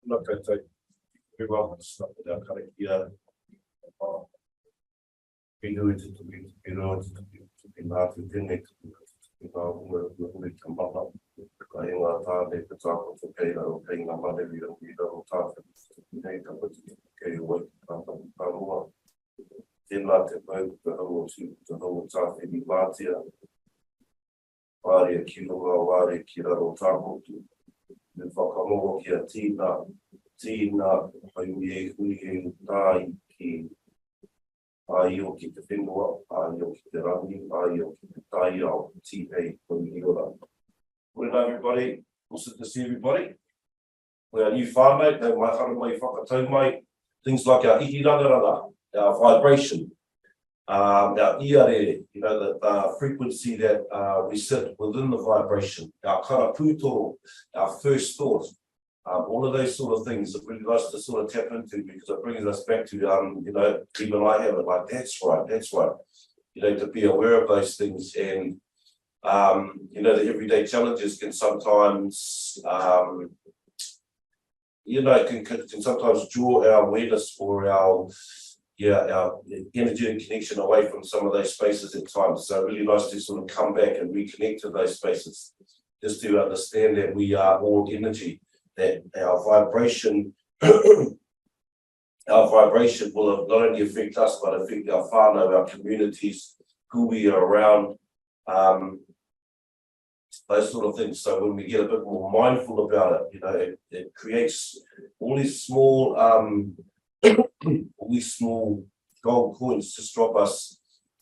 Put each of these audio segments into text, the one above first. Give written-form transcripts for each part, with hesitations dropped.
not going to take very well with stuff with our kind of here. We know it to be, you know, to be not to connect, you know, we come up. I am a time to talk to pay or paying my money, we don't talk to pay to pay away. In not to vote the whole talk to be Latia. Waria Kiloa, Waria Kiraro Tamu. The Whakamoa Kia Tina, Haiuye, Tai, Ki, Aio ki te whenua, Aio ki te rangi, Aio ki te tai ao, T.A. Wairua. Good night, everybody. Awesome to see everybody. We're a new whānau, no mai hara mai whakatau mai. Things like our ihirangaranga, our vibration, our iarere, you know, the frequency that we sit within the vibration, our kara pūtoro, our first thought, all of those sort of things that really nice to sort of tap into because it brings us back to, you know, even I have it like, that's right, you know, to be aware of those things and, you know, the everyday challenges can sometimes, you know, can sometimes draw our awareness or our energetic connection away from some of those spaces at times. So really nice to sort of come back and reconnect to those spaces, just to understand that we are all energy, that our vibration, will not only affect us, but affect our whānau, our communities, who we are around, those sort of things. So when we get a bit more mindful about it, you know, it creates all these small, gold coins to drop us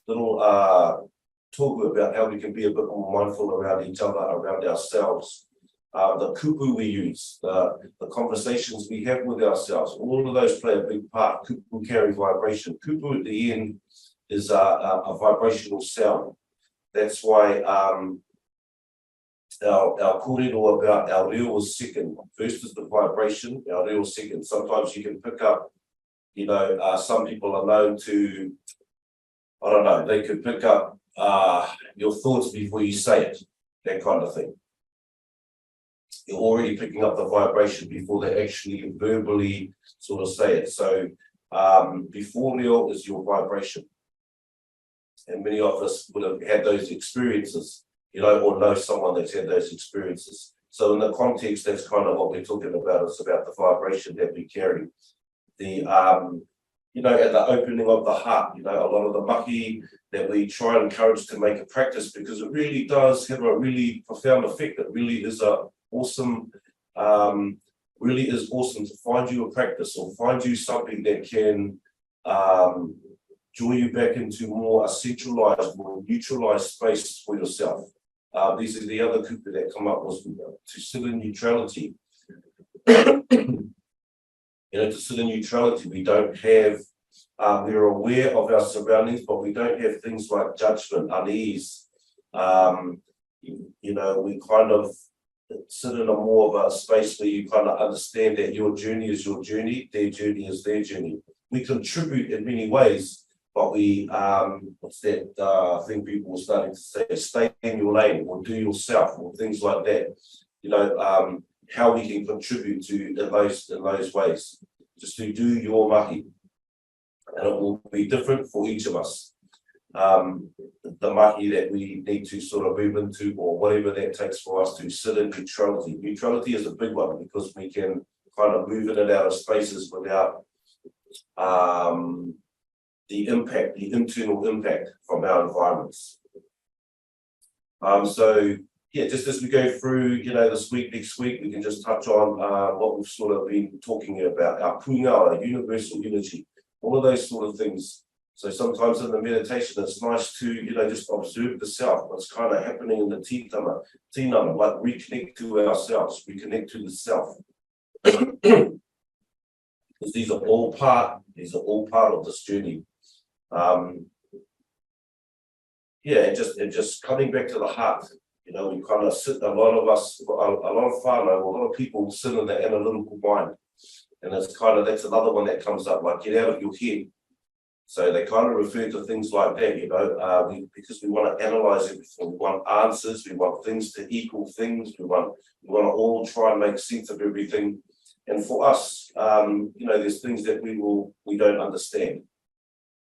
little talk about how we can be a bit more mindful around each other, around ourselves. The kupu we use, the conversations we have with ourselves, all of those play a big part. Kupu carry vibration. Kupu at the end is a vibrational sound. That's why our kōrero about our reo was second. First is the vibration, our reo second. Sometimes you can pick up, you know, some people are known to, I don't know, they could pick up your thoughts before you say it, that kind of thing. You're already picking up the vibration before they actually verbally sort of say it. So before reo is your vibration. And many of us would have had those experiences, you know, or know someone that's had those experiences. So in the context, that's kind of what we're talking about. It's about the vibration that we carry. The, you know, at the opening of the heart, you know, a lot of the mahi that we try and encourage to make a practice because it really does have a really profound effect. It really is awesome to find you a practice or find you something that can draw you back into more a centralized, more neutralized space for yourself. These are the other kupu that come up was to sit in neutrality. You know, to sit in neutrality, we don't have, we're aware of our surroundings, but we don't have things like judgment, unease. You know, we kind of sit in a more of a space where you kind of understand that your journey is your journey, their journey is their journey. We contribute in many ways, but we, what's that thing people are starting to say, stay in your lane or do yourself or things like that. You know, how we can contribute to in those ways, just to do your mahi. And it will be different for each of us. The mahi that we need to sort of move into or whatever that takes for us to sit in neutrality. Neutrality is a big one because we can kind of move in and out of spaces without the impact, the internal impact from our environments. So yeah, just as we go through, you know, this week, next week, we can just touch on what we've sort of been talking about, our punga, our universal unity, all of those sort of things. So sometimes in the meditation, it's nice to, you know, just observe the self, what's kind of happening in the tinana, like reconnect to ourselves, reconnect to the self. Because these are all part of this journey. Yeah, and just coming back to the heart. You know, we kind of sit, a lot of us, a lot of whānau, a lot of people sit in the analytical mind. And it's kind of, that's another one that comes up, like get out of your head. So they kind of refer to things like that, you know, because we want to analyze everything. We want answers, we want things to equal things, we want to all try and make sense of everything. And for us, you know, there's things that we don't understand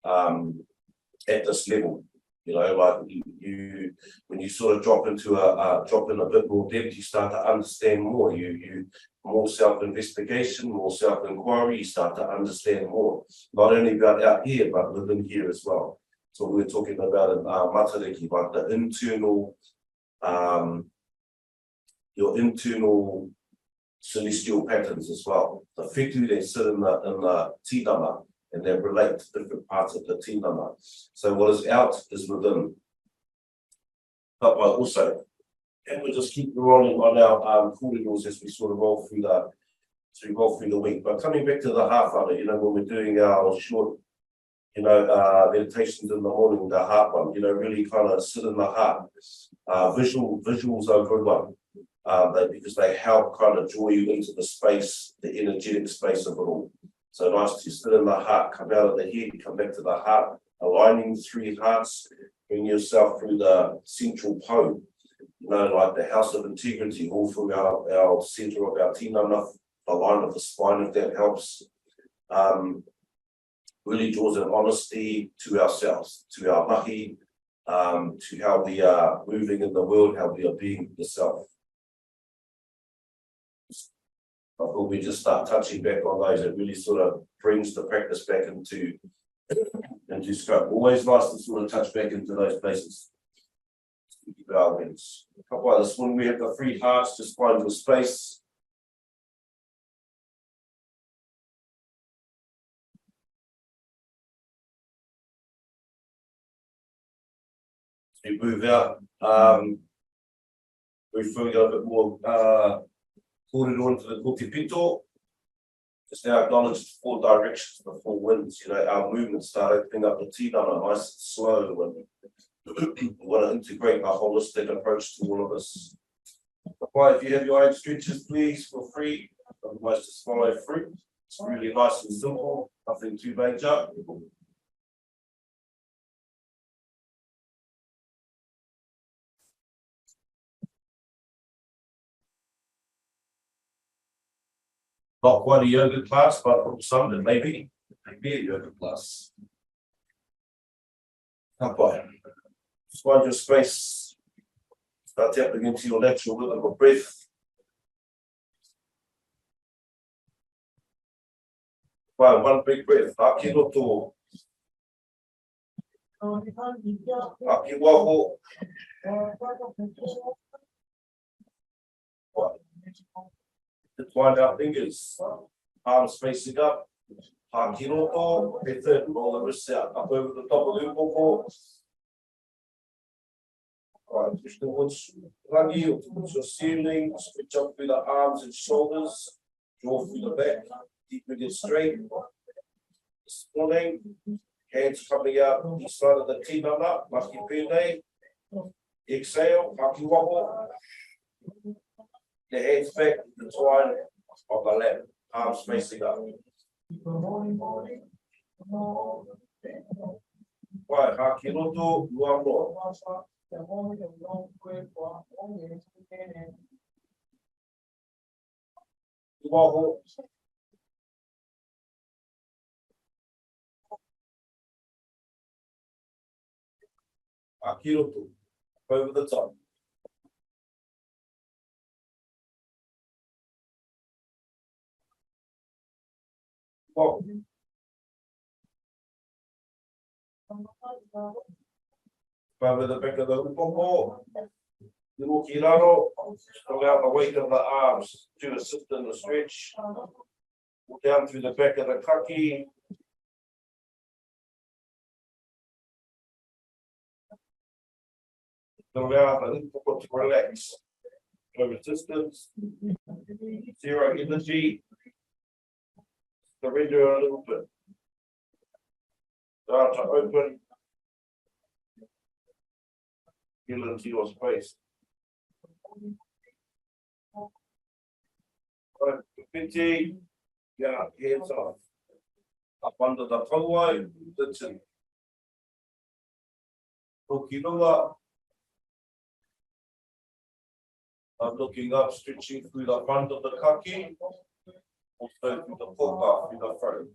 at this level. You know, like you when you sort of drop in a bit more depth, you start to understand more. You more self-investigation, more self-inquiry, you start to understand more, not only about out here, but within here as well. So we were talking about in Matariki, like the internal, your internal celestial patterns as well. The whitu, they sit in the tinana, and they relate to different parts of the tinana. So what is out is within. But also, and we'll just keep rolling on our corridors as we sort of roll through the week. But coming back to the hāwhara, you know, when we're doing our short, you know, meditations in the morning, the heart one, you know, really kind of sit in the heart. Visuals are a good one, because they help kind of draw you into the space, the energetic space of it all. So nice to sit in the heart, come out of the head, come back to the heart, aligning the three hearts, bring yourself through the central pole, you know, like the house of integrity, all through our center of our tinana, the line of the spine, if that helps. Really draws an honesty to ourselves, to our mahi, to how we are moving in the world, how we are being the self. But when we just start touching back on those, it really sort of brings the practice back into scope. Always nice to sort of touch back into those places. Keep our awareness. A couple others, when we have the free hearts, just find your space. We move out, we feel a bit more corridor into the kotipito. Just now acknowledge the four directions, the four winds. You know, our movements start opening up the tinana nice and slow, and we want to integrate a holistic approach to all of this. But if you have your own stretches, please feel free. Otherwise, just follow through. It's really nice and simple, nothing too major. Not quite a yoga class, but for some it may be a yoga class. Up by. Just find your space. Start tapping into your natural rhythm of breath. Find one big breath. Aki roto. Aki waho. Entwine our fingers, arms facing up, haki roto, third, roll the wrists out, up over the top of the upoko. Right, push towards rangi, towards your ceiling, stretch up through the arms and shoulders, draw through the back, keep it straight. This morning, hands coming out each side of the tinana, maki pene. Exhale, haki waho. The hands back, the twine of the lap, arms facing up. Right, haki roto, luaro. Luaro. Haki roto, over the top. Walk. Over the back of the upoko. Little kiraro. Allow the weight of the arms to assist in the stretch. Down through the back of the kaki. Allow the upoko to relax. No resistance. Zero energy. Surrender a little bit. Start to open. Feel into your space. Right, 50. Yeah, hands off. Up under the pauai, the chin. Rokiroa. I'm looking up, stretching through the front of the kaki. Also through the poka, through the throat.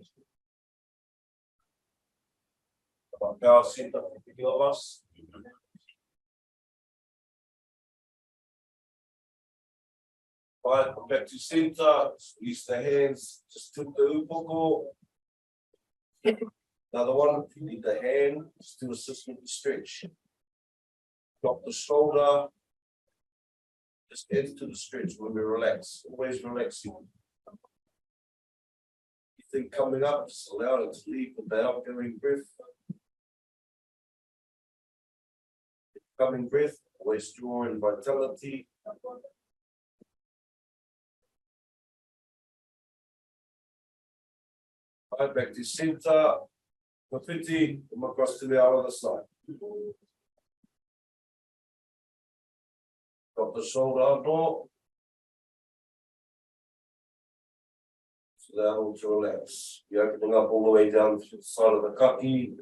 Ngākau Center for picking of us. Right, come back to center, squeeze the hands, just took the upoko. Another one, if you need the hand, just do assist with the stretch. Drop the shoulder. Just into the stretch when we relax, always relaxing. You think coming up, just allow it to leave with the outgoing breath. Coming breath, always drawing vitality. Right, back to center. Mawhiti, come across to the other side. Drop the shoulder up, so they're able to relax. You're opening up all the way down to the side of the kaki.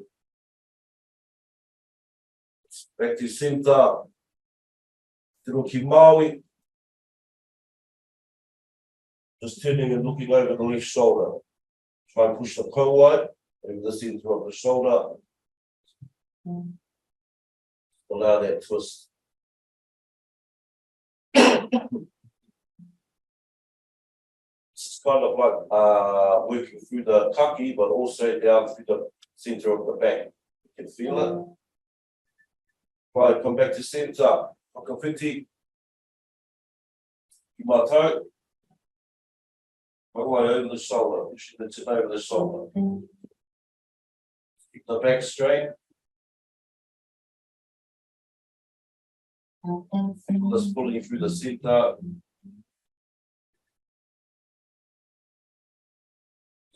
Back to center. Tiroki Maui. Just turning and looking over the left shoulder. Try and push the kauai over the center of the shoulder. Allow that twist. This is kind of like working through the kaki, but also down through the center of the back. You can feel it. Right, come back to center. Whakawhiti. Keep my toe. All the way over the shoulder, pushing the tip over the shoulder. Keep the back straight. Just pulling through the center.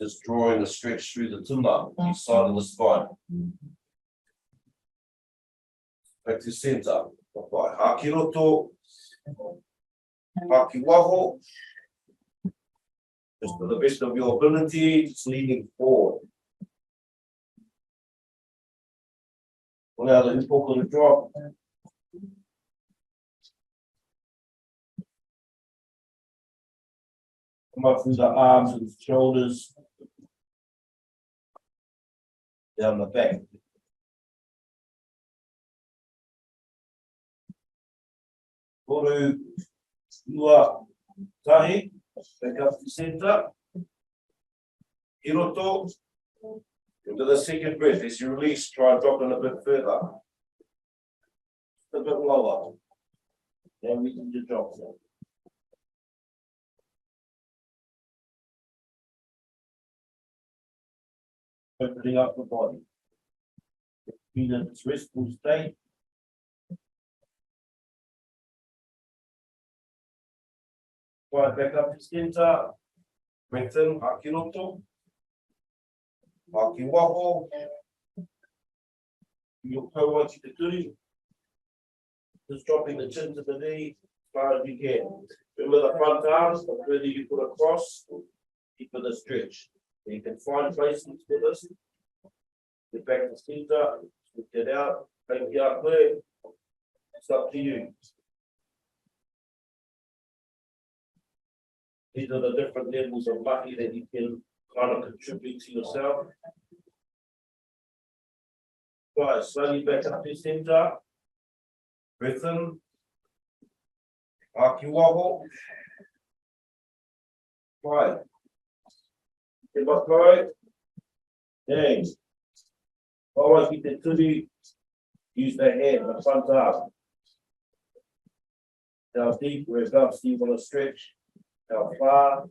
Just drawing a stretch through the tuna, each side of the spine. Back to center. Haki roto. Haki waho. Just to the best of your ability, just leaning forward. Allow the upoko to drop. Come up through the arms and shoulders. Down the back. Toru, ua, tahi. Back up to center. Hiroto. Into the second breath. As you release, try and drop in a bit further. A bit lower. Then we can just drop there. Opening up the body. Be in its restful state. Right, back up to center. Strengthen, Hakiroto. Haki waho. Your kauai to the turi. Just dropping the chin to the knee as far as you can. Remember the front arms, the further you put across, deeper the stretch. You can find places for this. Get back to center, get out, take it out there. It's up to you. These are the different levels of mahi that you can kind of contribute to yourself. Right, slowly back up to center. Breath in. Haki waho. Right. Get back right. Dang. Always keep the turi. Use the hand, the front arm. Down deep, where it's up, you want to stretch. How far?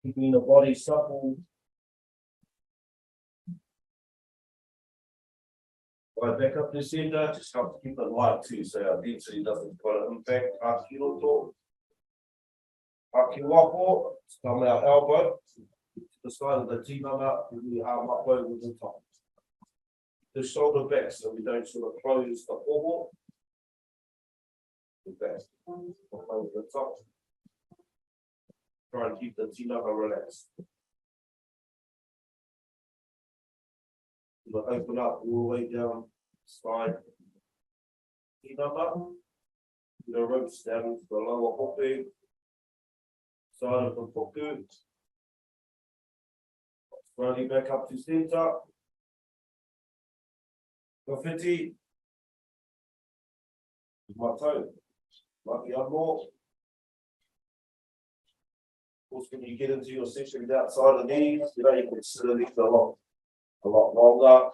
Keeping the body supple. Right, back up to center, just help to keep it light too, so our density doesn't quite impact. Hakiroto. Haki waho, come our elbow to the side of the tinana, we arm up over the top. The shoulder back so we don't sort of close the oho. The back over the top. Try and keep the tinana relaxed. We'll open up all the way down, spine. Tinana. The ropes down into the lower hope side of the puku. Slowly back up to centre. Graffiti. My toe. Mahi Hā. Of course, when you get into your sessions outside of these, you can consider these a lot longer.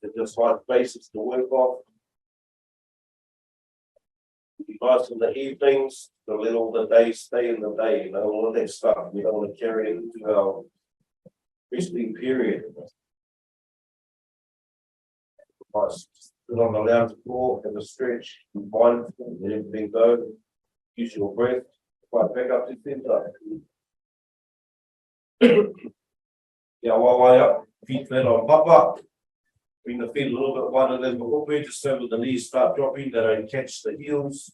They're just like basics to work off. You guys in the evenings, to let all the days stay in the day, all of that stuff. We don't want to carry it into our resting period. Sit on the lounge floor, have a stretch, be mindful, let everything go, use your breath, right back up to center. Yeah, way up, feet flat on papa. Bring the feet a little bit wider than the hope, just so the knees start dropping, they don't catch the heels.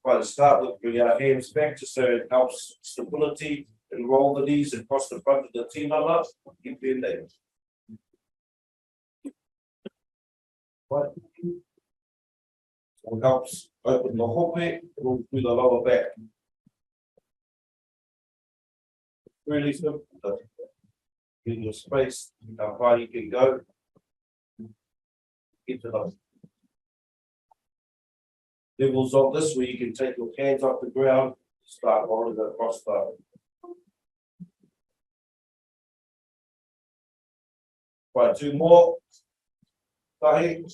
Try to start with, bring our hands back just so it helps stability and roll the knees across the front of the tinana. Keep bending. Right. So it helps open the hope and through the lower back. Really simple. In your space, how far you can go. Get to the levels of this where you can take your hands off the ground, start rolling across the. Right, two more. Mahi.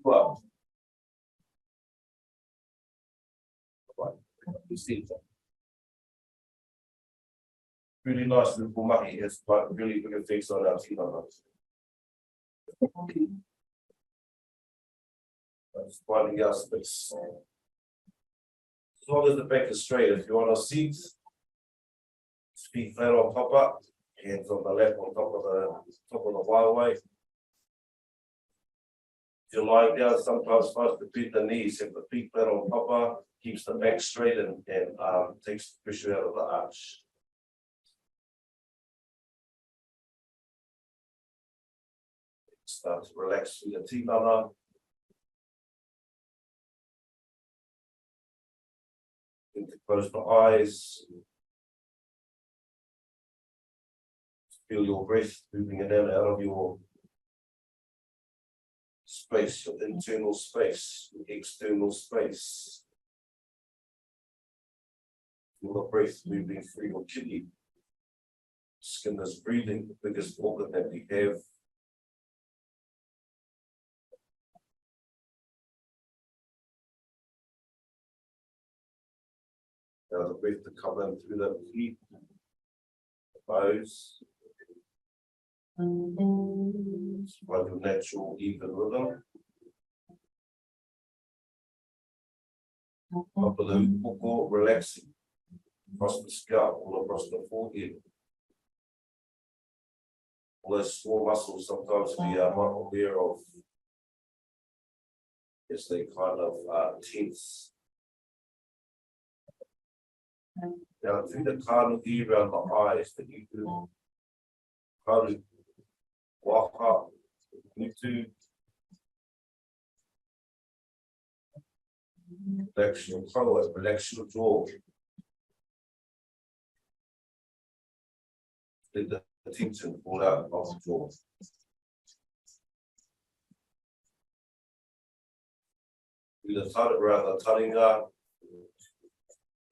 Well. Right, you see that. Really nice little Mahi. It's like really big effects on our tinana. Just finding our space. As long as the back is straight, if you want to seat, feet flat on top up, hands on the left on top of the Wairua. If you're lying down, sometimes supposed to bend the knees, if the feet flat on top up, keeps the back straight and takes the pressure out of the arch. Start to relax through the tinana. Close the eyes. Feel your breath moving in and out of your space, your internal space, your external space. Feel the breath moving through your kidney. Skin is breathing, the biggest organ that we have. Now the breath to come in through the feet, the toes. It's like a natural, even rhythm. Up of the puku, relaxing across the scalp, all across the forehead. All those small muscles sometimes we are not aware of. Yes, they kind of tense. Now through the kāruhi around the eyes that you do, kāru, waka, mutu, relax your kaua, relax your jaw. Let the tension fall out of the jaw. Through the around the taringa,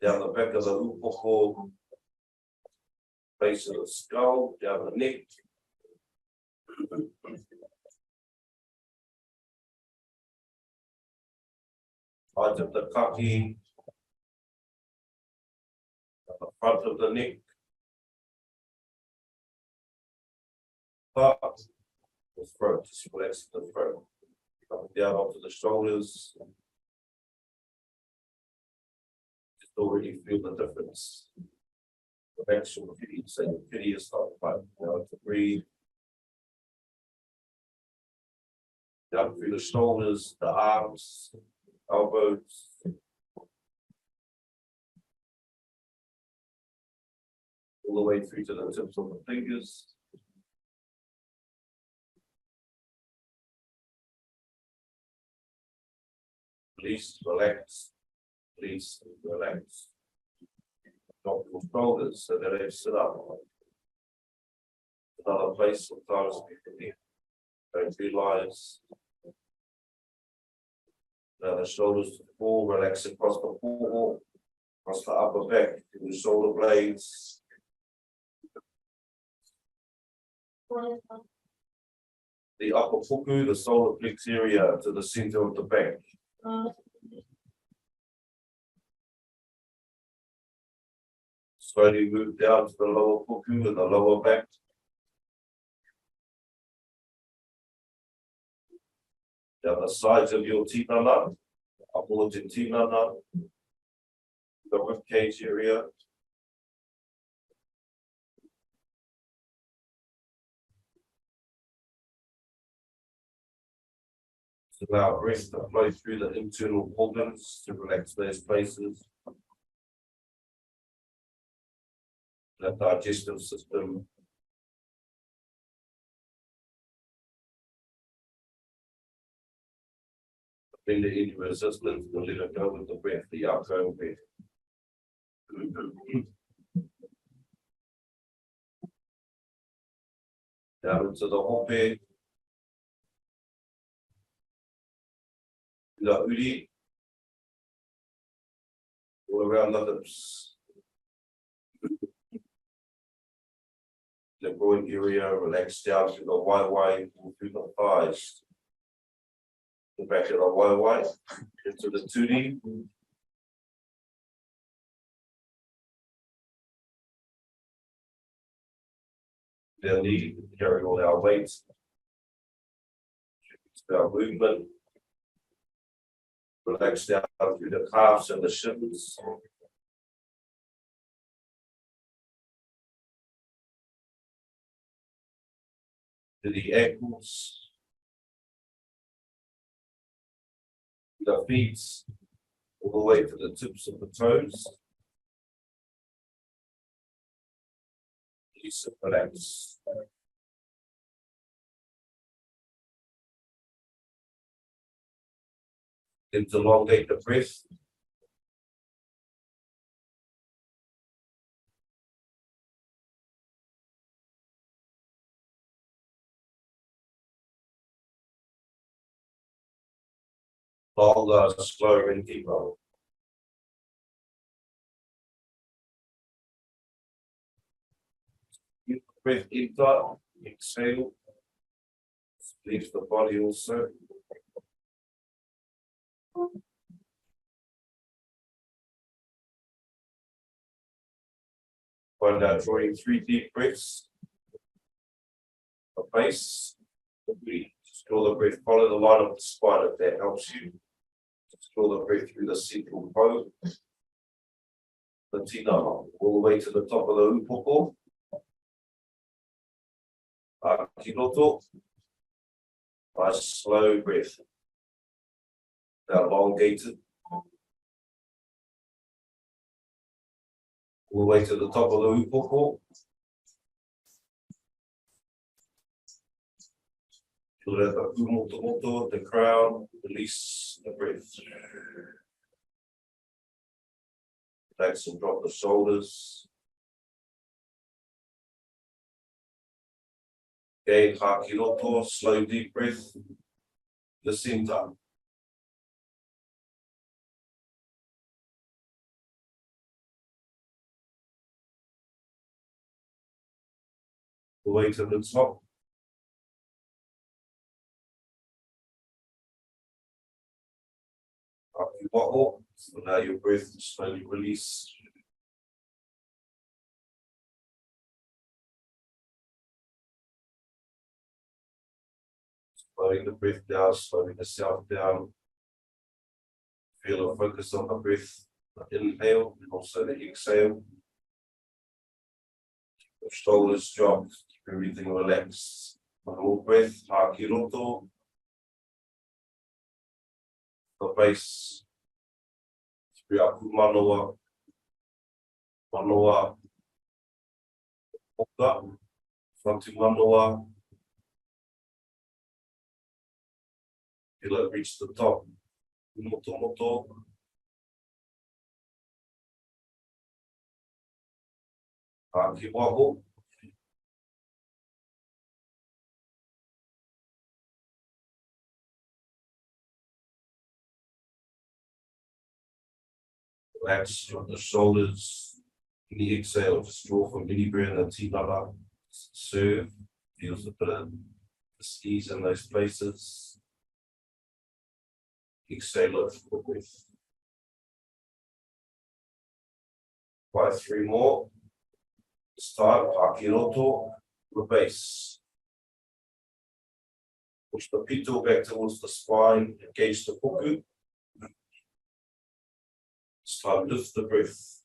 down the back of the upoko, base of the skull, down the neck. Height of the kaki, at the front of the neck. Up the throat, just relax the throat. Coming down onto the shoulders. Already feel the difference. The actual pity, say the pity is not quite now to breathe. Down through the shoulders, the arms, elbows. All the way through to the tips of the fingers. Release, relax, release, relax. Drop your shoulders so that they sit up. Another place sometimes we don't realize. Now the shoulders to the floor, relax across the forearm, across the upper back, to the shoulder blades. The upper puku, the solar plex area to the center of the back. Slowly move down to the lower puku and the lower back. Down the sides of your tinana, upwards in tinana, the ribcage area. Allow breath to flow through the internal organs to relax those places. The digestive system. Bring the into resistance to let it go with the breath, the outgoing breath. Down into the hope. The uri, all around the lips. The groin area, relax down through the waiwai, through the thighs. The back of the waiwai, into the turi. They'll need to carry all our weight. Our movement. Relax down through the calves and the shins. To the ankles. The feet. All the way to the tips of the toes. Release and relax. Elongate the breath. Longer, slower and deeper. Keep the breath inside, exhale. Leaves the body also. Find out drawing 3 deep breaths. A base. Just draw the breath, follow the line of the spine if that helps you. Just draw the breath through the central pole. The tinana, all the way to the top of the upoko. Kinoto. Nice slow breath. Elongated. All the way to the top of the upoko. Feel that the umotomoto, the crown, release the breath. Relax and drop the shoulders. Again, hakiroto, slow deep breath. The center. The way to the top. Waho, so now your breath slowly release. Slowing the breath down, slowing the self down. Feel a focus on the breath, the inhale and also the exhale. The shoulders dropped, keep everything relaxed. One more breath, hakiroto. The base. Manoa, Manoa, Oka, Fronti Manoa. Feel it reach the top. moto moto. Ki waho. Relax on the shoulders. In the exhale, just draw from mini breath and tinana. Serve. Feels a bit of ease in those places. Exhale it for breath. Try 3 more. This time, hakiroto, the base. Push the pito back towards the spine, engage the puku. This time, lift the breath.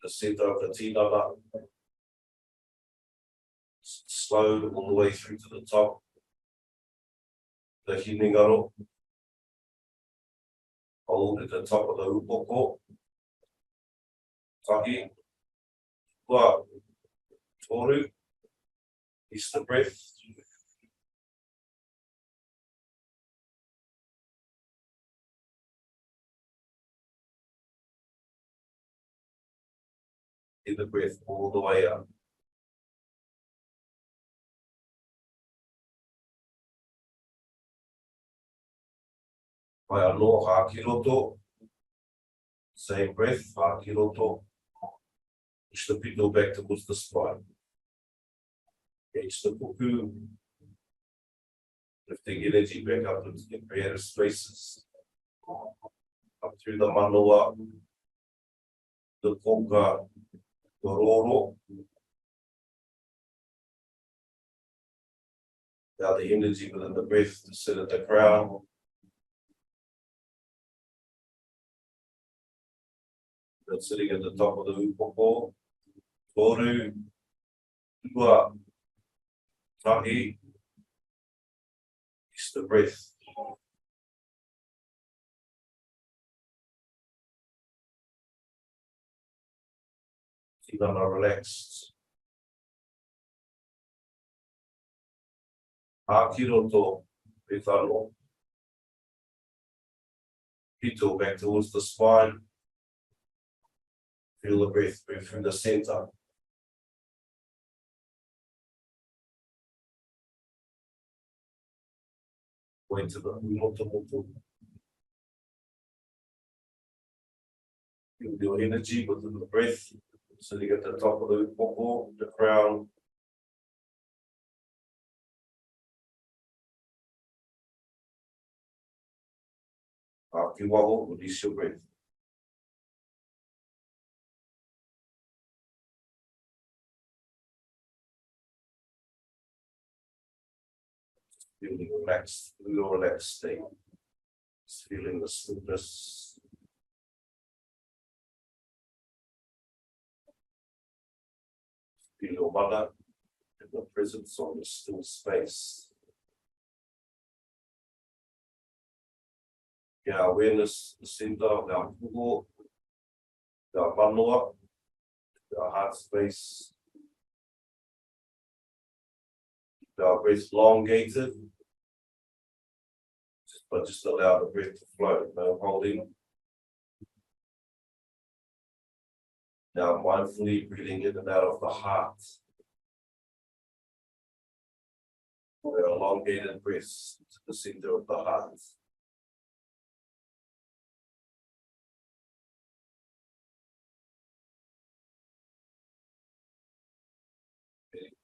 The center of the tinana. Slow all the way through to the top. The Hinengaro. Hold at the top of the upoko. Tahi. Wa. Toru. Release the breath. In the breath all the way up. Whānau, hakiroto. Same breath, hakiroto. Push the pito back towards the spine. Engage the puku. Lifting energy back up into the creative spaces. Up through the manawa. The koka. The roro. Now the energy within the breath to sit at the crown. That's sitting at the top of the upoko. Toru. Ua. Tahi. Release the breath. Tinana relaxed. Hakiroto. Whānau. Pito back towards the spine. Feel the breath move through the center. Go into the moto moto. Feel your energy within the breath. Sitting at the top of the upoko, the crown. Ki waho, release your breath. Feeling relaxed, your relaxed state. Just feeling the smoothness. Feel your mana and the presence on the still space. Yeah, awareness, the center of our pugo, our manoa, our heart space. Our breath elongated, but just allow the breath to flow, no holding. Now mindfully breathing in and out of the heart. Our elongated breaths to the center of the heart.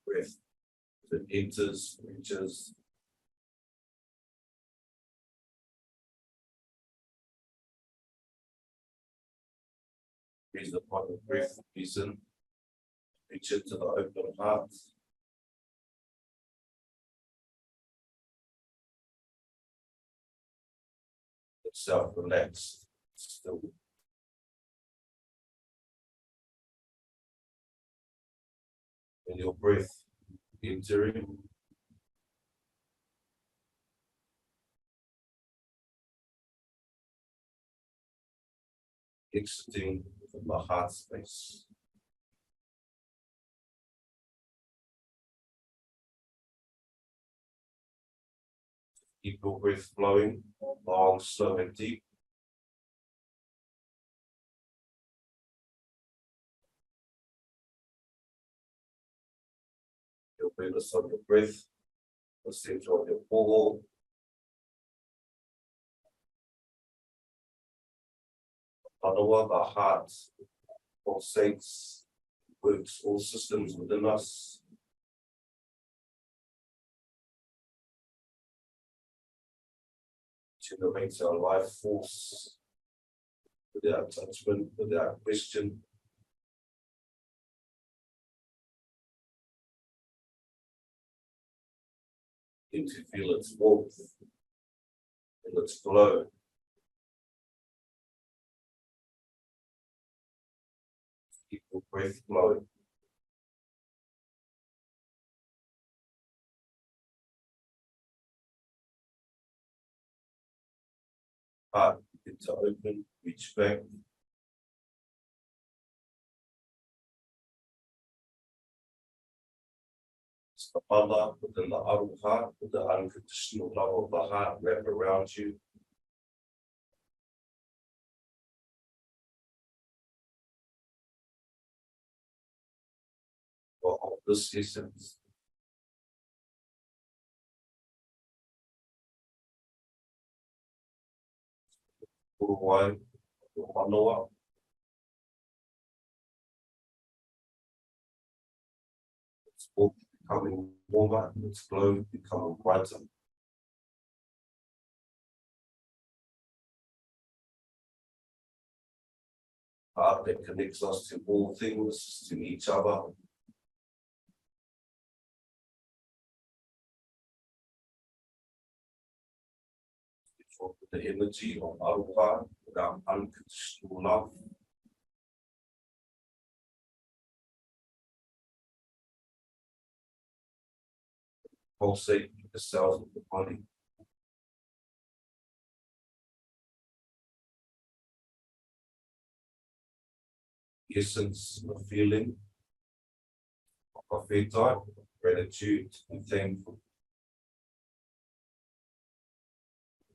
Breath that enters, reaches. Breathe upon the breath, listen. Reach into the open heart. Itself relaxed, still. And your breath entering. Exiting from the heart space. Keep your breath flowing, long, slow, and deep. Your awareness of your breath, the center of your ball. Whānau, the heart pulsates, works all systems within us. Generates our life force without judgment, without question. And to feel its warmth and its glow. Keep your breath flowing. Heart begin to open, reach back. It's the mother within the aroha, with the unconditional love of the heart wrap around you. Of this essence. Whānau, Whānau. It's all becoming warmer, and its glow becoming brighter. Heart that connects us to all things, to each other. The energy of aroha, without unconditional love. Pulsate the cells of the body. The essence of feeling of whānau, gratitude and thankful.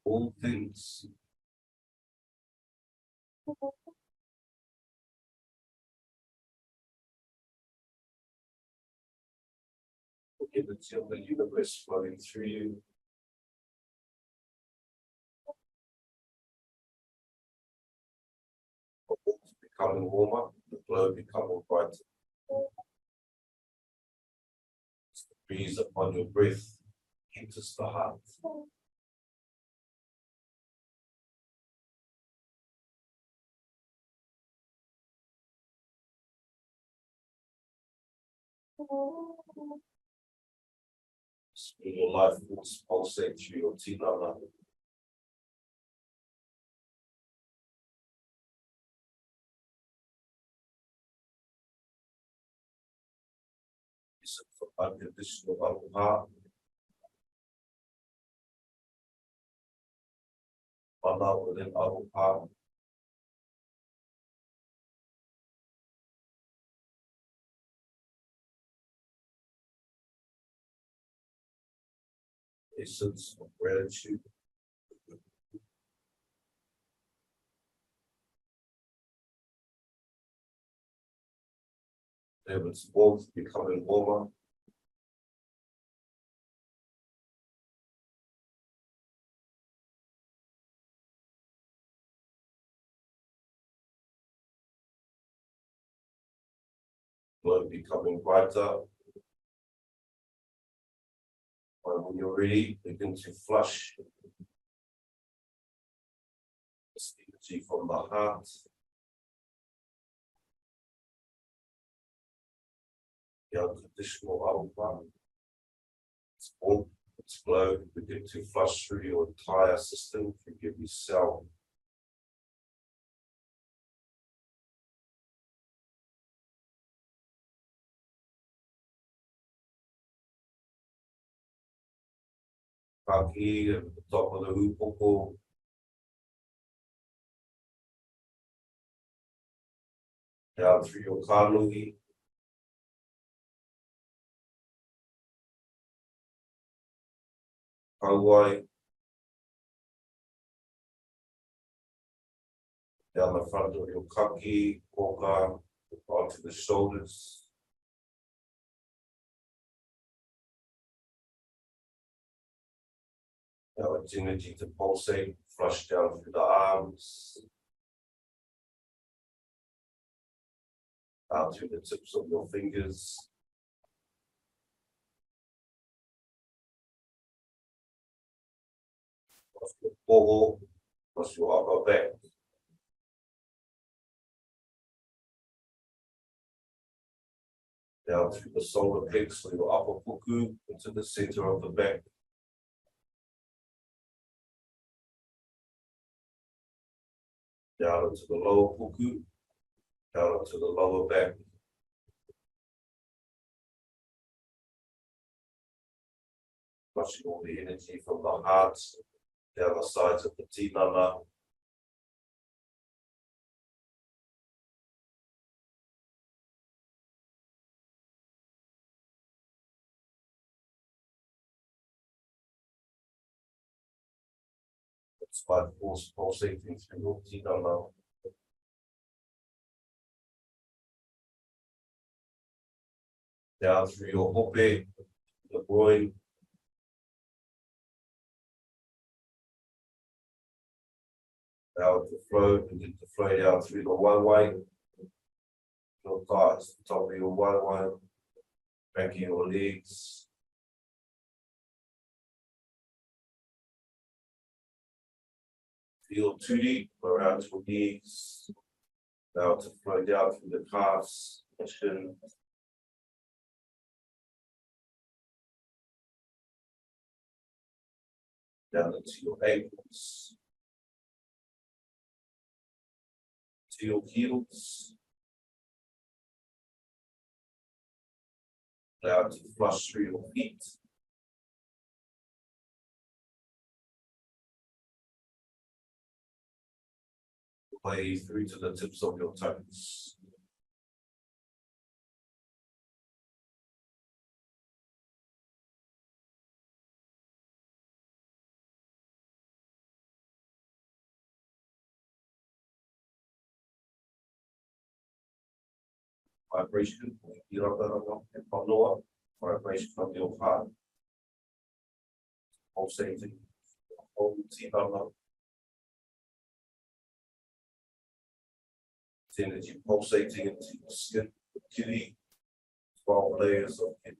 All things. The energy of the universe flowing through you. The warmth becoming warmer, the glow becoming brighter. As the breeze upon your breath enters the heart. Feel your life force pulsate through your tinana. Listen for unconditional aroha. Whānau within aroha. Essence of gratitude. There its warmth becoming warmer. Glow becoming brighter. And when you're ready, begin to flush this energy from the heart. The unconditional aroha. Its warmth, its glow, begin to flush through your entire system, through every cell. Kaki at the top of the upoko. Down through your kānui. Kauai, down the front of your kaki, koka, onto the shoulders. Now it's energy to pulsate, flush down through the arms, out through the tips of your fingers. Off your poho, across your upper back. Down through the solar plexus of your upper puku into the center of the back. Down into the lower puku, down into the lower back. Flushing all the energy from the heart down the sides of the tinana. It's by force pulsating through your tinana. Down through your hope, the groin. Now to flow, begin to flow down through the waiwai. Your thighs, the top of your waiwai, back of your legs. Feel turi around your knees. Now to flow down through the calves, the shin. Down into your ankles. To your heels. Now to flush through your feet. Way through to the tips of your toes. Vibration, vibration of your heart. Pulsating, whole tinana. Energy pulsating into your skin, kiri, 12 layers of it.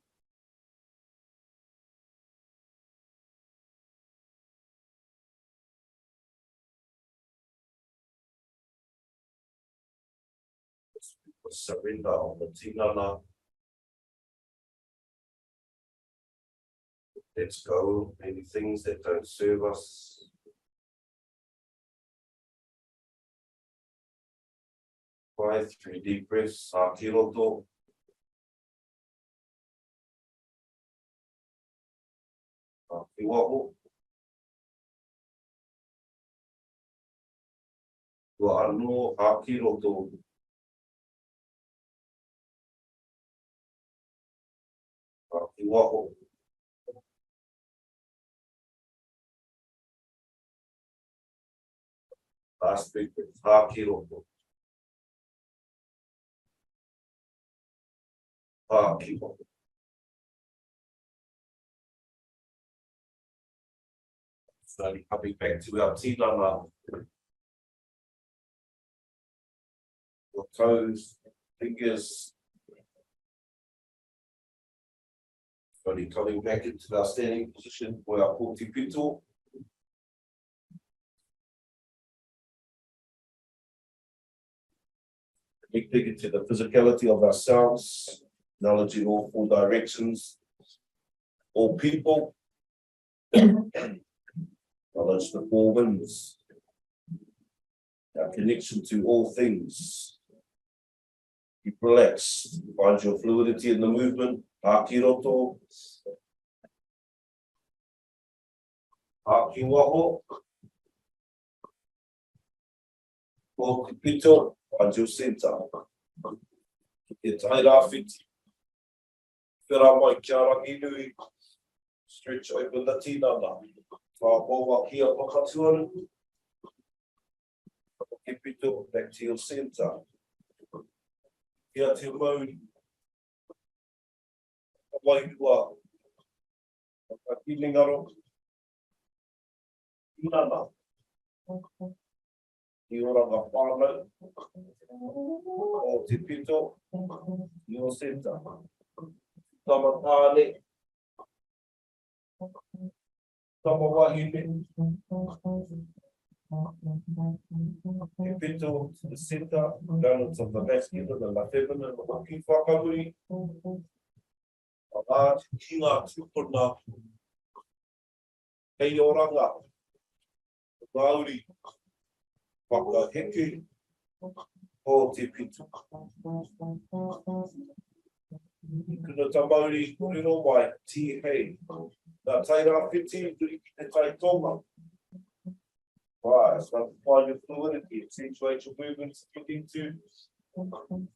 Surrender on the tinana. Let's go, maybe things that don't serve us. Five, 3 deep breaths, Sakiroto. Iwaho. Whānau, Hakiroto. Iwaho. Last big breath, Hakiroto. Hakiroto. Slowly coming back to our tinana. Your toes, fingers. Slowly coming back into our standing position for our pōtipito. We dig into the physicality of ourselves, acknowledging all 4 directions, all people. Acknowledge the 4 winds. Our connection to all things. Keep relaxed. Find your fluidity in the movement. Hakiroto. Hakiwaho. Pōtipito. Find your center. Get taira whiti. Whira mai kia rangi nui. Stretch open the tinana. Whāpōwa kia whakatuanu. Keep it up back to your center. Here to your Māori. Wairua. Hinengaro. Tinana. Ioranga Whānau. O te pito. Your center. Tamatane. Tamawahine. Pito to the center, balance of the masculine and the feminine, the whakawuri. A kinga tupuna. Hei oranga. Māori. Whakaheke. O te pito. Kuna ta Māori, riro mai, ti hei. Nā taira whiti, turi ki te tai tonga. Right, so find your fluidity, accentuate your movements, looking to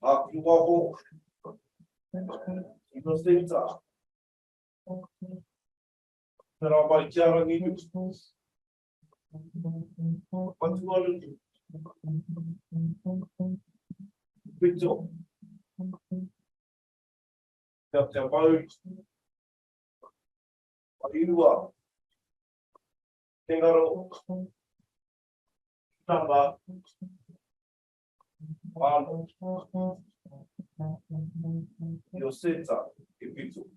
up your wobble, your center. Then I might challenge you. What you want to do? Good job. Up your boat. Wairua. Hinengaro. Number one, your center, if you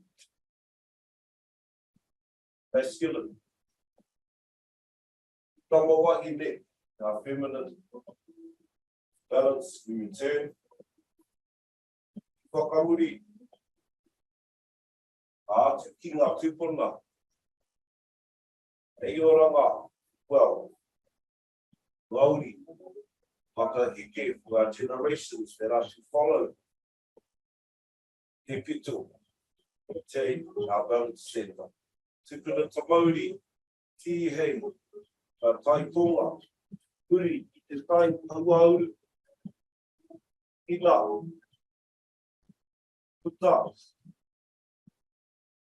masculine. Number one in there, our feminine balance, we return. Whakawuri, to king up tupuna. Eoranga, well. Māori, whakaheke for our generations that are to follow. He pito, te our balance center. Tupuna ta Māori, ti hei, a tai tonga, puri, te tai hauauru, ina, puta,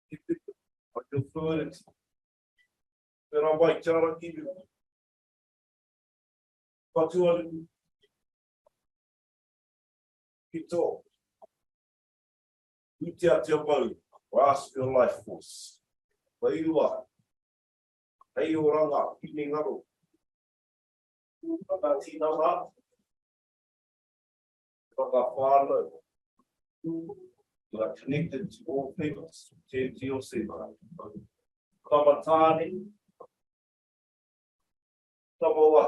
he pito, a te fluidity. Pera mai tara kiru. Patuari, pito, utia te mau, grasp your life force. Wairua, hei oranga, Hinengaro. Mahi Tinana, Whānau. You are connected to all things, to yourself. Tamatane, Tamawa.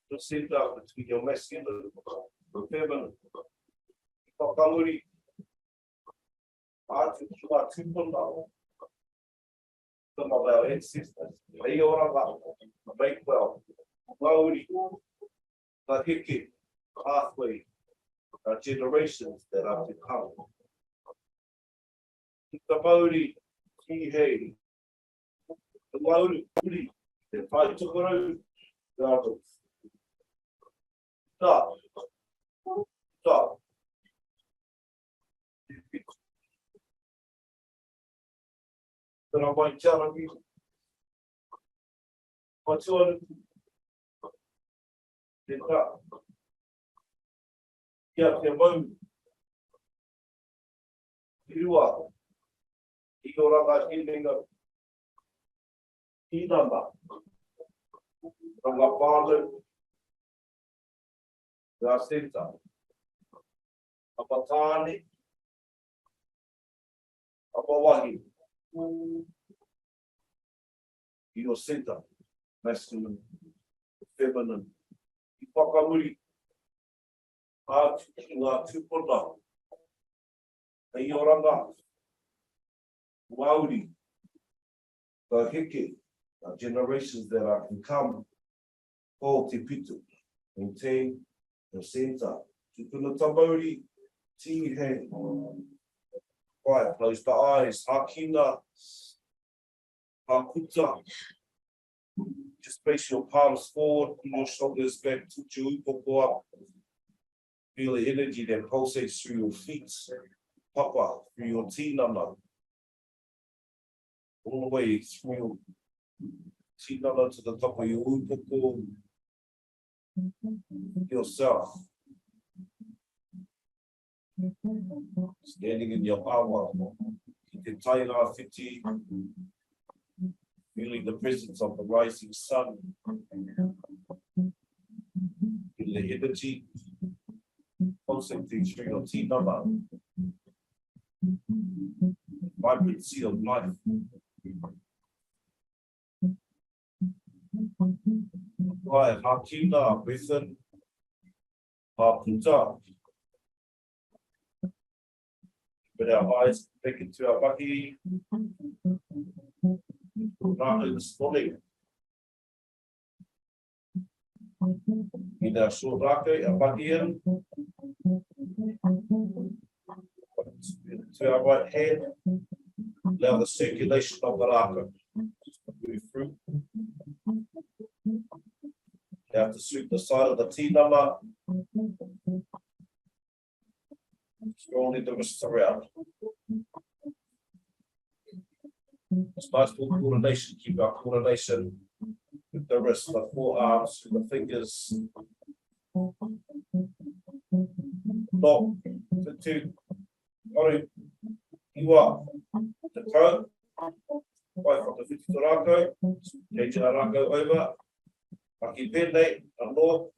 The center between your masculine and feminine. Whakawuri. Tupuna. Some of our ancestors. Hei oranga. Make well. Māori. Whakaheke. Pathway. Our generations that are to come. The Māori. Ki hei. The Māori. The fight to go. The stop. Stop. Then I might challenge you. What's your yeah, your mom. You are. You are Hinengaro. Tinana. From the father. The center. Apatani. Apawahi. Your center. Masculine. Feminine. Whakawuri. Ngā tupuna. Hei oranga. Māori. Whakaheke. Our generations that are to come. O te pito. Maintain your center. Tupuna ta Māori. Ti hei. Right, close the eyes. Hakina. Hakuta. Just place your palms forward, pull your shoulders back, touch your upoko up. Feel the energy that pulsates through your feet, papa, through your tinana, all the way through tinana to the top of your upoko, yourself. Standing in your awa, ki te taira whiti, feeling the presence of the rising sun, in the energy, concentrating through your tinana, vibrancy of life. Right, Hakina, Brisbane, Haputa. With our eyes back into our Mahi, Rākau this morning. In our short Rākau, our Mahi in. To our right hand, allow the circulation of the Rākau to move through. Now to sweep the side of the tinana. Strongly the wrists around. It's nice for coordination, keep our coordination with the wrists, the forearms, the fingers. Lock, the two, Maori, Iwa, the toe, right from the whiti to Rākau, change our Rākau over, Maki pēnei, and north.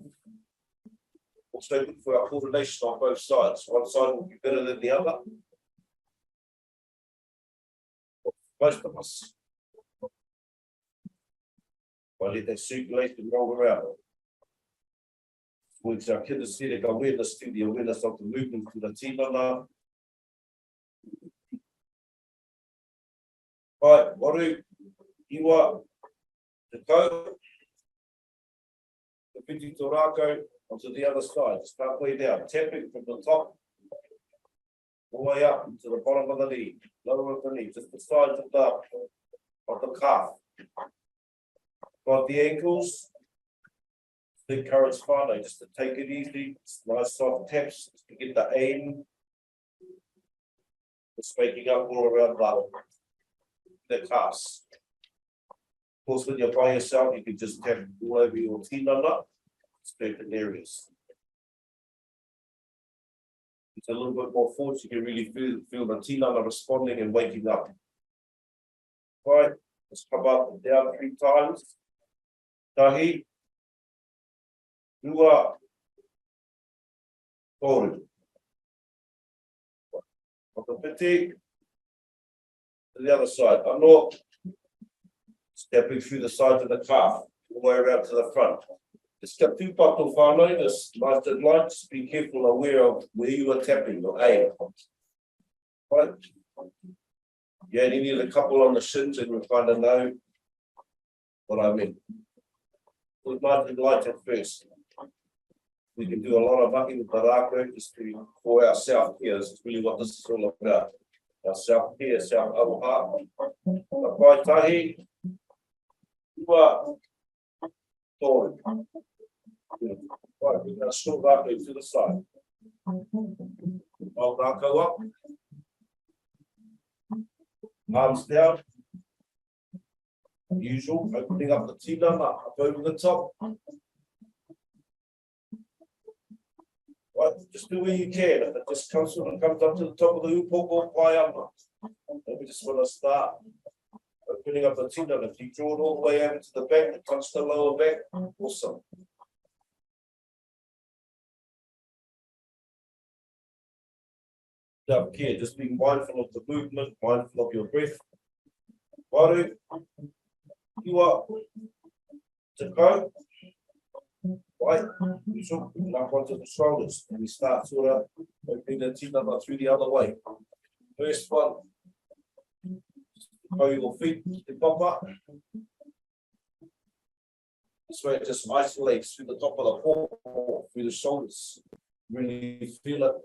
Also look for our coordination on both sides. One side will be better than the other. Most of us. While let that circulation roll around. With our kinesthetic awareness to the awareness of the movement to the tinana. Right, waru, iwa, the toe, the whiti to Rākau. Onto the other side, just halfway down, tapping from the top all the way up to the bottom of the knee, lower of the knee, just the sides of the calf. Got the ankles, encourage Whānau just to take it easy, nice soft taps just to get the aim. Just waking up all around the calves. Of course, when you're by yourself, you can just tap all over your tinana. Certain areas. It's a little bit more force, you can really feel the tinana responding and waking up. Right, let's come up and down 3 times. Tahi, Rua, Toru. On the piti, to the other side. I'm not stepping through the sides of the calf, all the way around to the front. Just got 2 pato Whānau, just nice and light, just be careful, aware of where you are tapping your aim. Right? You only need a couple on the shins and you'll kind of know what I mean. It's nice and light at first. We can do a lot of mucking with the Rākau just for our self-care. This is really what this is all about. Our self-care, self-awaha. Pai tahi, ua, toru. Right, we're going to short Rākau to the side. Hold Rākau up. Arms down. Usual, opening up the tinana up over the top. Right, just do where you can. If it just comes up to the top of the upoko, pai ama. And we just want to start opening up the tinana. If you draw it all the way over to the back, and touch the lower back, awesome. Self-care, just being mindful of the movement, mindful of your breath. Waru, iwa, to go. Right, we should up onto the shoulders and we start sort of opening the tinana through the other way. First one, go your feet, to pop up. This way it just isolates through the top of the paw, through the shoulders. Really feel it.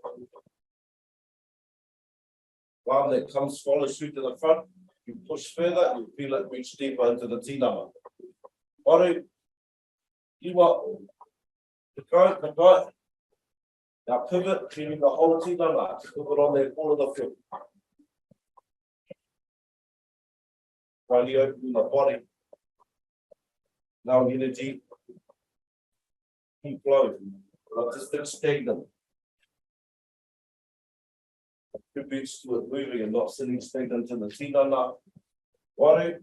One that comes, follows through to the front, you push further, you feel it reach deeper into the tinana. Waru, iwa, to go. Now pivot, feeling the whole tinana, pivot on there, all of the foot. While you open the body, now energy, keep flowing, not just stagnant. Contributes to it moving and not sitting stagnant in the tinana. Waru,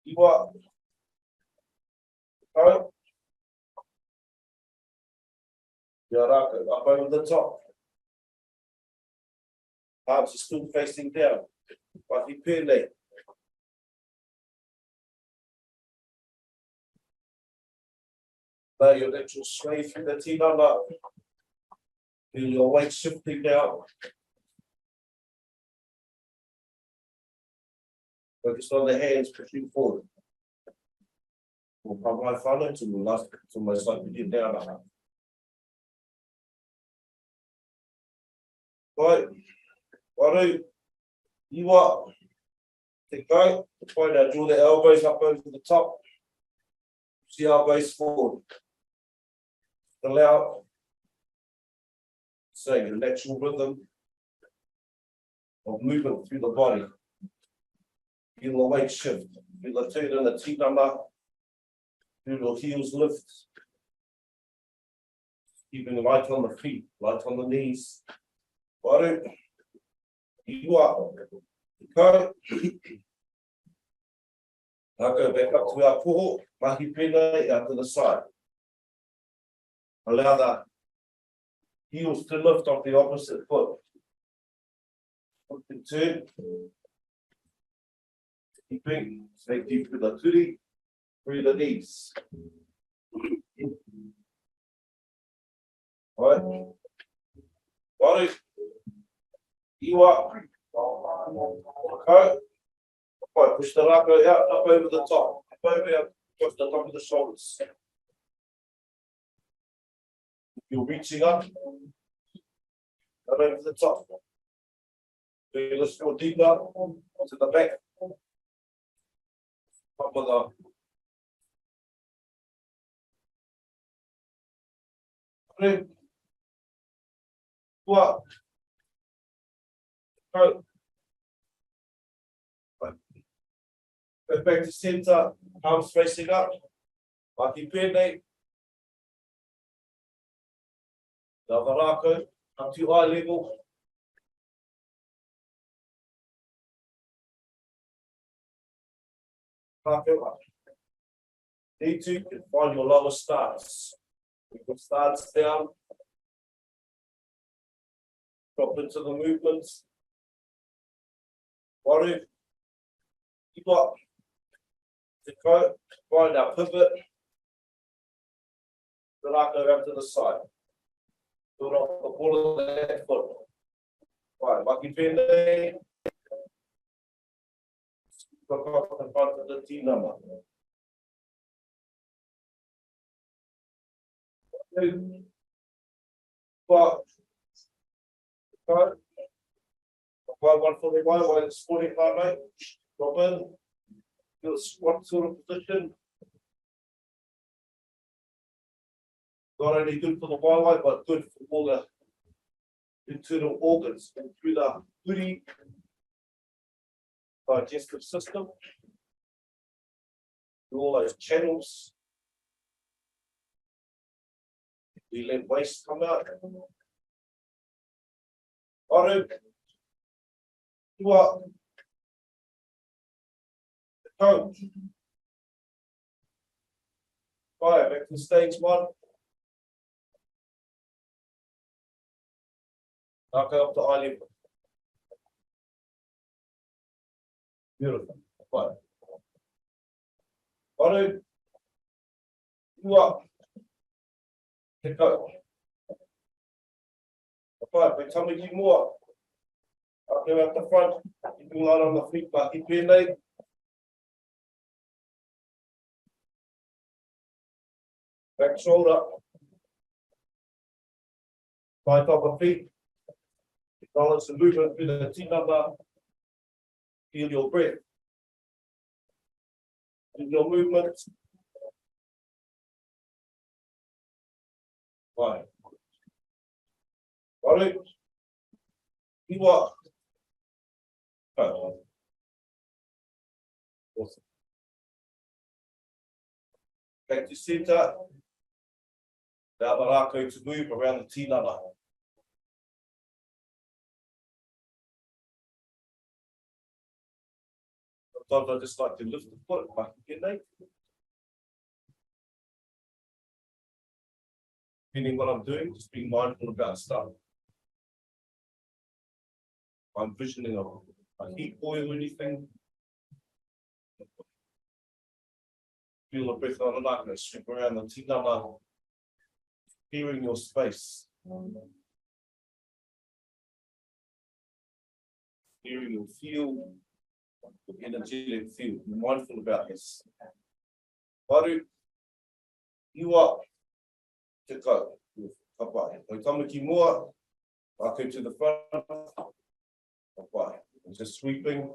iwa, Hā, Mahi Rākau, up over the top. Arms are still facing down. Mahi Tinana. Now your natural sway through the tinana. Feel your weight shifting down. Focus on the hands pushing forward. We'll come my whānau to the last to my side begin down. Right. Waru, iwa. Te go. Point out, draw the elbows up over the top. See elbows forward. Allow saying a natural rhythm of movement through the body. Feel the weight shift. Feel the turn in the tinana. Feel your heels lift. Keeping light on the feet, light on the knees. Waru, iwa. Go. Now go back up to our poho. Mahi Tinana out to the side. Allow the heels to lift off the opposite foot. Foot to turn. Keeping, stay deep with the turi, through the knees. Right. Waru, iwa. Okay. Right, push the rākau out, up over the top. Up over, push the top of the shoulders. You're reaching up over the top. So you just go deeper to the back. Top of the what? Go back to center, arms facing up. Mahi Tinana. Mahi Rākau, up to eye level. Rākau. Need to, you can find your lower stance. You can stance down. Drop into the movements. Waru. Iwa. To go. Find our pivot. The Rākau out to the side. Do it off the ball of that foot. Right, Mahi Tinana. Look off the front of the tinana. But, one for the while it's 45, mate. Drop in. Do a squat sort of position. Not only good for the wildlife, but good for all the internal organs and through the huri digestive system. Through all those channels. We let waste come out. Waru. Iwa. Go. Fire back to stage one. Knock it up the eye level. Beautiful. Fine. Waru. Iwa. Go. Fine. By time we do more. I'll go at the front. You do that on the feet. Mahi Tinana. Back shoulder. Right top of feet. Balance the movement with the tinana. Feel your breath. Feel your movement. Right. Waru. Iwa. Awesome. Back to centre. Now Mahi Rākau to move around the tinana. Sometimes I just like to lift the foot, like again, depending what I'm doing, just being mindful about stuff. I'm visioning a heat boil or anything. Feel the breath on the night and sweep around the tinana, clearing your space. Clearing your field, your energetic field. Be mindful about this. Waru, you are te kau, kapai. Oi tamaki mua, Rākau to the front, kapai. Just sweeping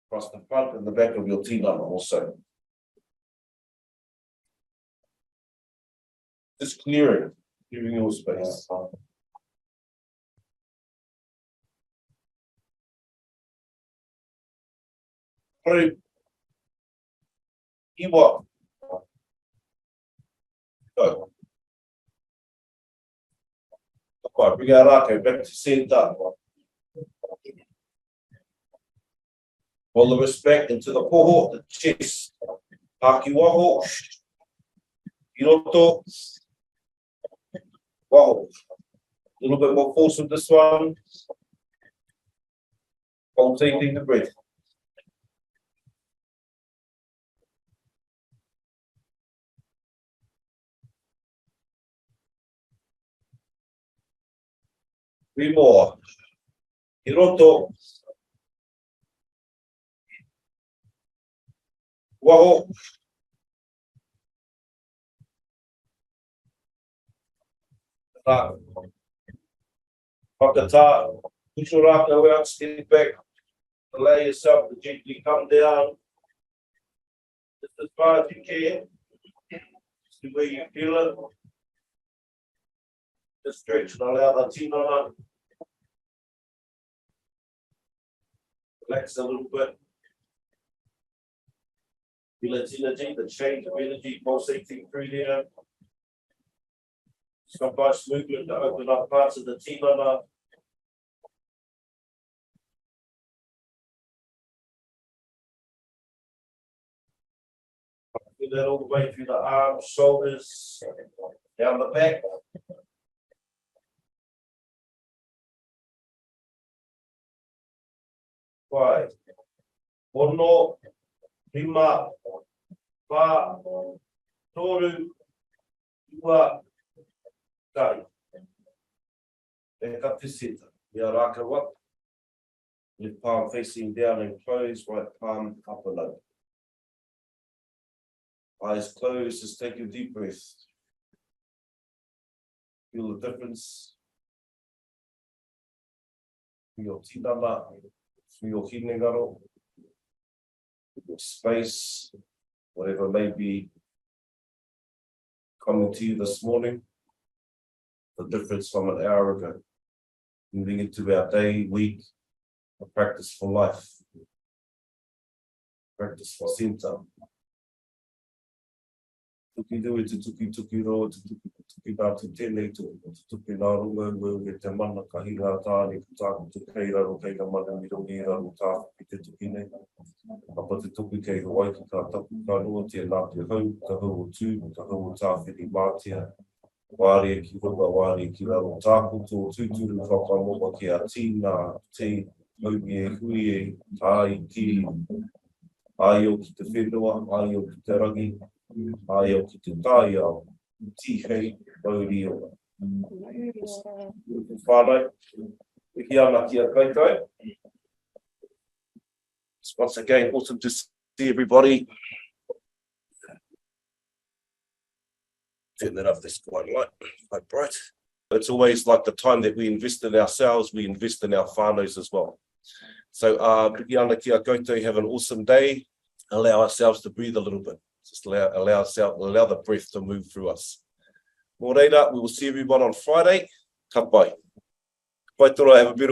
across the front and the back of your tinana also. Just clearing your space. Right. Iwa. Go. Okay, bring our Rākau back to centre. All the respect into the poho, the chest. Haki waho. Iroto. Waho. A little bit more force with this one. While taking the breath. Three more. Iroto. Waho. Whakata. Push your Rākau out, step back. Allow yourself to gently come down. Just as far as you can. See where you feel it. Just stretch and allow the tinana. Relax a little bit. Feel its energy, the change of energy pulsating through there. Some nice movement to open up parts of the tinana. Feel that all the way through the arms, shoulders, down the back. Five, ono, rima, wha, toru, ua, tai. E ka te seta. Ia Rākau up. Left palm facing down and closed, right palm up and over. Eyes closed, just take a deep breath. Feel the difference. Feel your tinana. Through your Hinengaro, your space, whatever may be coming to you this morning, the difference from an hour ago, moving into our day, week, a practice for life, practice for centre. Tuki dui te tuki roa, te tuki nā te tēnei, te tuki nā runga, me te mana ka hinga tāne, ka tāku te keiraro, kei ka mana mi rongi raro tāku ki te tuki nei. Apa te tuki kei ka waiki ka tapu ka roa, te nā te hau, ka hau o tū, ka hau o tāwhiri mātia. Wāre ki runga, wāre ki raro tāku, tō tūturu whakamoa ki a tīna, te hauki e hui e, tāi ki, ai o ki te whenua, ai o ki te rangi, ai o ki te tai au, tihei, mauri o. Whānau, iki ana ki a koutou. Once again, awesome to see everybody. Turn that up, this quite light, quite bright. It's always like the time that we invest in ourselves, we invest in our whānaus as well. So, iki ana ki a koutou, have an awesome day. Allow ourselves to breathe a little bit. Just allow the breath to move through us. Mō reira, we will see everyone on Friday. Ka pai. Pai toro, have a beautiful